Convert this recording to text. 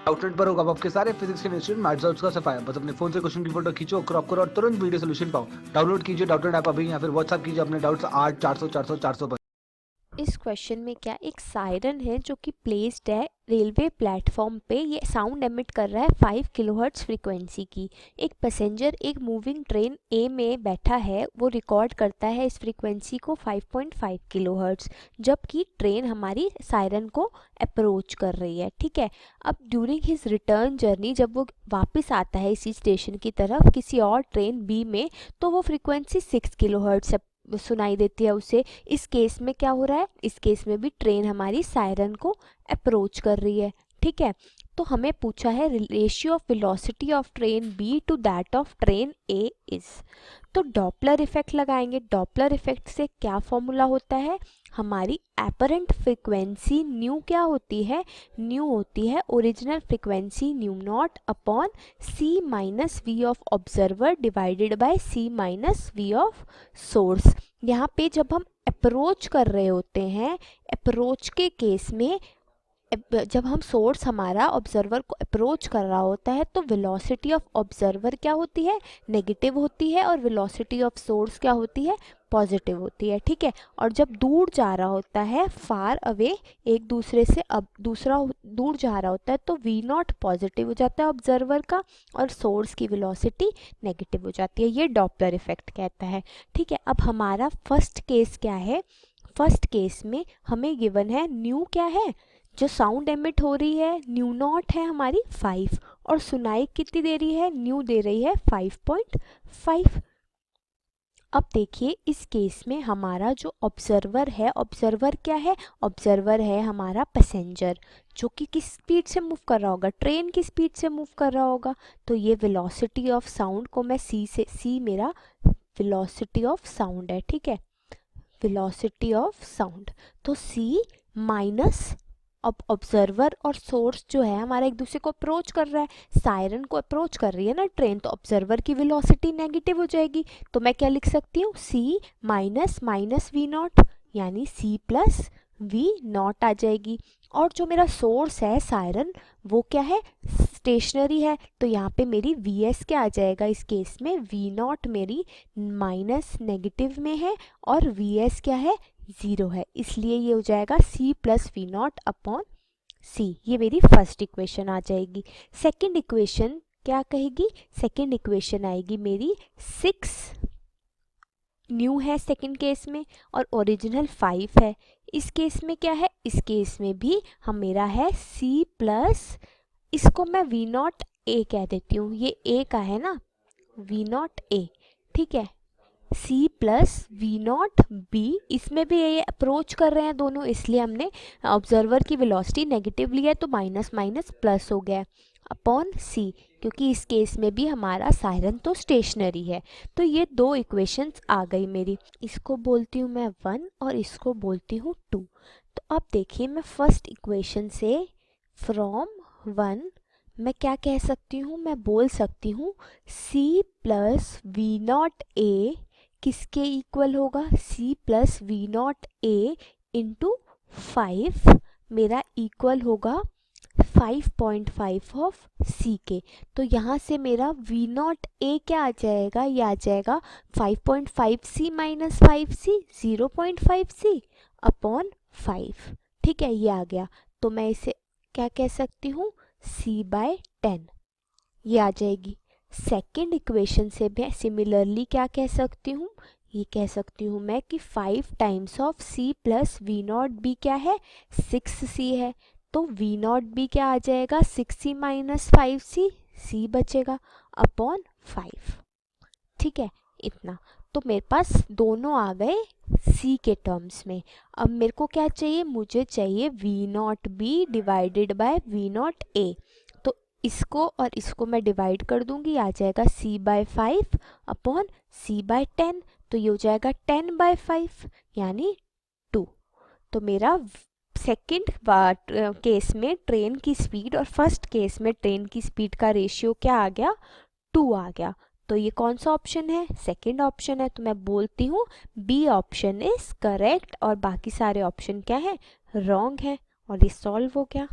Outlet पर होगा आपके सारे फिजिक्स के इंस्टीट्यूट मैथ्स और उसका सफाया। बस अपने फोन से क्वेश्चन की फोटो खींचो, क्रॉप करो और तुरंत वीडियो सोल्यूशन पाओ। डाउनलोड कीजिए डाउटनेट ऐप अभी या फिर व्हाट्सएप कीजिए अपने डाउट्स 8 400 400 400 पर। इस क्वेश्चन में क्या एक सायरन है जो कि प्लेस्ड है रेलवे प्लेटफॉर्म पे। ये साउंड एमिट कर रहा है 5 किलोहर्ट्ज फ्रीक्वेंसी की। एक पैसेंजर एक मूविंग ट्रेन ए में बैठा है, वो रिकॉर्ड करता है इस फ्रीक्वेंसी को 5.5 किलोहर्ट्ज, जबकि ट्रेन हमारी सायरन को अप्रोच कर रही है। ठीक है, अब ड्यूरिंग हिज रिटर्न जर्नी जब वो वापस आता है इसी स्टेशन की तरफ किसी और ट्रेन बी में, तो वो फ्रीक्वेंसी 6 किलोहर्ट्ज सुनाई देती है उसे। इस केस में क्या हो रहा है, इस केस में भी ट्रेन हमारी सायरन को अप्रोच कर रही है। ठीक है, तो हमें पूछा है ratio of velocity of train B to that of train A is. तो डॉपलर इफेक्ट लगाएंगे। डॉपलर इफेक्ट से क्या फॉर्मूला होता है, हमारी एपरेंट फ्रिक्वेंसी न्यू क्या होती है, न्यू होती है original frequency nu naught upon c minus v of observer divided by c minus v of source. यहाँ पे जब हम अप्रोच कर रहे होते हैं, अप्रोच के केस में जब हम सोर्स हमारा ऑब्जर्वर को अप्रोच कर रहा होता है तो वेलोसिटी ऑफ ऑब्जर्वर क्या होती है, नेगेटिव होती है, और वेलोसिटी ऑफ सोर्स क्या होती है, पॉजिटिव होती है। ठीक है, और जब दूर जा रहा होता है, फार अवे, एक दूसरे से अब दूसरा दूर जा रहा होता है, तो वी नॉट पॉजिटिव हो जाता है ऑब्जर्वर का और सोर्स की वेलोसिटी नेगेटिव हो जाती है। ये डॉपलर इफेक्ट कहता है। ठीक है, अब हमारा फर्स्ट केस क्या है, फर्स्ट केस में हमें गिवन है न्यू क्या है, जो साउंड एमिट हो रही है न्यू नॉट है हमारी 5, और सुनाई कितनी दे रही है, न्यू दे रही है 5.5। अब देखिए इस केस में हमारा जो ऑब्जर्वर है, ऑब्जर्वर क्या है, ऑब्जर्वर है हमारा पैसेंजर, जो कि किस स्पीड से मूव कर रहा होगा, ट्रेन की स्पीड से मूव कर रहा होगा। तो ये वेलोसिटी ऑफ साउंड को मैं सी से, सी मेरा वेलोसिटी ऑफ साउंड है। ठीक है, वेलोसिटी ऑफ साउंड, तो सी माइनस, अब ऑब्जर्वर और सोर्स जो है हमारा एक दूसरे को अप्रोच कर रहा है, सायरन को अप्रोच कर रही है ना ट्रेन, तो ऑब्जर्वर की वेलोसिटी नेगेटिव हो जाएगी। तो मैं क्या लिख सकती हूँ, सी माइनस माइनस वी नॉट, यानी सी प्लस वी नॉट आ जाएगी। और जो मेरा सोर्स है सायरन, वो क्या है, स्टेशनरी है, तो यहाँ पे मेरी वी एस क्या आ जाएगा, इस केस में वी नॉट मेरी माइनस नेगेटिव में है और वी एस क्या है, ज़ीरो है, इसलिए ये हो जाएगा C plus we not upon C. ये मेरी फर्स्ट इक्वेशन आ जाएगी। सेकंड इक्वेशन क्या कहेगी, सेकंड इक्वेशन आएगी मेरी 6 न्यू है सेकंड केस में और ओरिजिनल 5 है। इस केस में क्या है, इस केस में भी हम मेरा है सी प्लस, इसको मैं वी नॉट ए कह देती हूँ, ये ए का है ना, वी नॉट ए। ठीक है, c plus we naught B, इसमें भी ये अप्रोच कर रहे हैं दोनों, इसलिए हमने ऑब्जर्वर की वेलोसिटी नेगेटिव लिया है तो माइनस माइनस प्लस हो गया, अपॉन सी, क्योंकि इस केस में भी हमारा सायरन तो स्टेशनरी है। तो ये दो इक्वेशंस आ गई मेरी, इसको बोलती हूँ मैं 1 और इसको बोलती हूँ 2। तो अब देखिए मैं फर्स्ट इक्वेशन से फ्रॉम 1 मैं क्या कह सकती हूँ, मैं बोल सकती हूँ c plus we naught A किसके इक्वल होगा, c plus we naught A into 5 मेरा इक्वल होगा 5.5 ऑफ सी के। तो यहाँ से मेरा वी नॉट ए क्या आ जाएगा, ये आ जाएगा 5.5 सी माइनस 5 सी, 0.5 सी अपॉन 5। ठीक है, ये आ गया, तो मैं इसे क्या कह सकती हूँ, सी बाय 10, ये आ जाएगी। सेकेंड इक्वेशन से मैं सिमिलरली क्या कह सकती हूँ, ये कह सकती हूँ मैं कि 5 times of c plus we naught B क्या है, 6 सी है, तो वी नॉट बी क्या आ जाएगा, 6 सी माइनस 5 सी, सी बचेगा अपॉन 5। ठीक है, इतना, तो मेरे पास दोनों आ गए सी के टर्म्स में। अब मेरे को क्या चाहिए, मुझे चाहिए v naught B divided by v naught A, तो इसको और इसको मैं डिवाइड कर दूंगी, आ जाएगा सी बाय 5 अपॉन सी बाय 10, तो ये हो जाएगा 10 बाय 5 यानी 2। तो मेरा सेकंड केस में ट्रेन की स्पीड और फर्स्ट केस में ट्रेन की स्पीड का रेशियो क्या आ गया, 2 आ गया। तो ये कौन सा ऑप्शन है, सेकंड ऑप्शन है, तो मैं बोलती हूँ बी ऑप्शन इज करेक्ट और बाकी सारे ऑप्शन क्या है, रॉन्ग है, और ये सॉल्व हो गया।